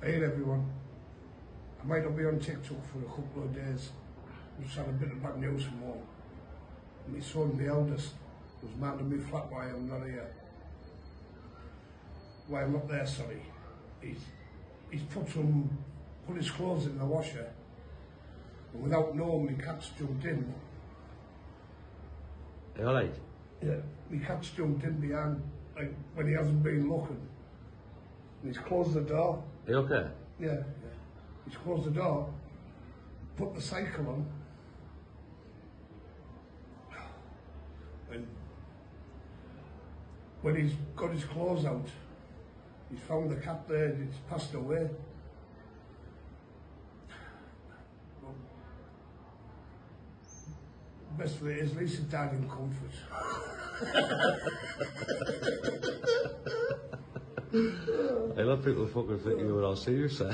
Hey everyone, I might not be on TikTok for a couple of days. I just had a bit of bad news from home. My son, the eldest, was mad at me flat why I'm not here. Why I'm not there, sorry. He's put his clothes in the washer, and without knowing, my cat's jumped in. Are you alright? Yeah, my cat's jumped in behind, like when he hasn't been looking. And he's closed the door. Are you okay? Yeah. He's closed the door, put the cycle on, and when he's got his clothes out, he's found the cat there, it's passed away. Well, best of it is, at least it died in comfort. I love people fucking think you were all serious, eh?